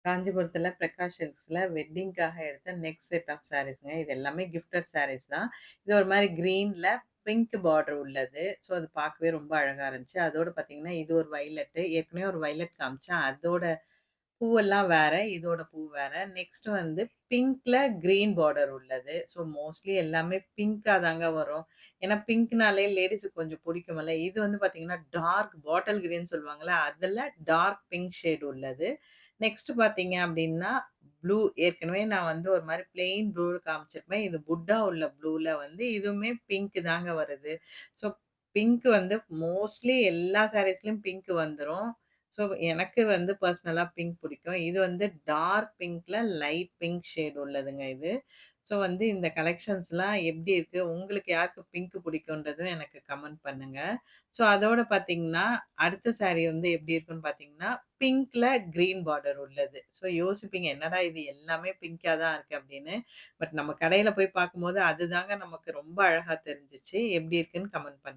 காஞ்சிபுரத்தில பிரகாஷ் சில்க்ஸ்ல வெட்டிங்க்காக எடுத்த next set of சாரீஸ்ங்க. இது எல்லாமே கிஃப்டட் சாரீஸ் தான். இது ஒரு மாரி கிரீன்ல பிங்க் பார்டர் உள்ளது. ஸோ அது பார்க்கவே ரொம்ப அழகா இருந்துச்சு. அதோட பார்த்தீங்கன்னா, இது ஒரு வயலட்டு. ஏற்கனவே ஒரு வயலட் காமிச்சேன். அதோட பூவெல்லாம் வேற. இதோட பூ வேற. நெக்ஸ்ட் வந்து பிங்க்ல கிரீன் பார்டர் உள்ளது. ஸோ மோஸ்ட்லி எல்லாமே பிங்க்கா தாங்க வரும். ஏன்னா பிங்க்னாலே லேடீஸுக்கு கொஞ்சம் பிடிக்குமல்ல. இது வந்து பார்த்தீங்கன்னா, டார்க் பாட்டில் கிரீன் சொல்லுவாங்கல்ல, அதுல டார்க் பிங்க் ஷேட் உள்ளது. நெக்ஸ்ட் பார்த்தீங்க அப்டின்னா, ப்ளூ ஏற்கனவே நான் வந்து ஒரு மாரி பிளெயின் ப்ளூ காமிச்சிருப்பேன். இது புட்டா உள்ள ப்ளூல வந்து இதுவுமே பிங்க் தாங்க வருது. ஸோ பிங்க் வந்து மோஸ்ட்லி எல்லா சாரீஸ்லயும் பிங்க் வந்துரும். ஸோ எனக்கு வந்து பர்சனலா பிங்க் பிடிக்கும். இது வந்து டார்க் பிங்க்ல லைட் பிங்க் ஷேட் உள்ளதுங்க இது. ஸோ வந்து இந்த கலெக்ஷன்ஸ்லாம் எப்படி இருக்கு? உங்களுக்கு யாருக்கு பிங்க் பிடிக்கும்ன்றதும் எனக்கு கமெண்ட் பண்ணுங்க. ஸோ அதோட பார்த்தீங்கன்னா, அடுத்த சாரி வந்து எப்படி இருக்குன்னு பார்த்தீங்கன்னா, பிங்க்ல கிரீன் பார்டர் உள்ளது. ஸோ யோசிப்பீங்க, என்னடா இது எல்லாமே பிங்க்கா தான் இருக்கு அப்படின்னு. பட் நம்ம கடையில போய் பார்க்கும்போது அதுதாங்க நமக்கு ரொம்ப அழகா தெரிஞ்சுச்சு. எப்படி இருக்குன்னு கமெண்ட் பண்ணுங்க.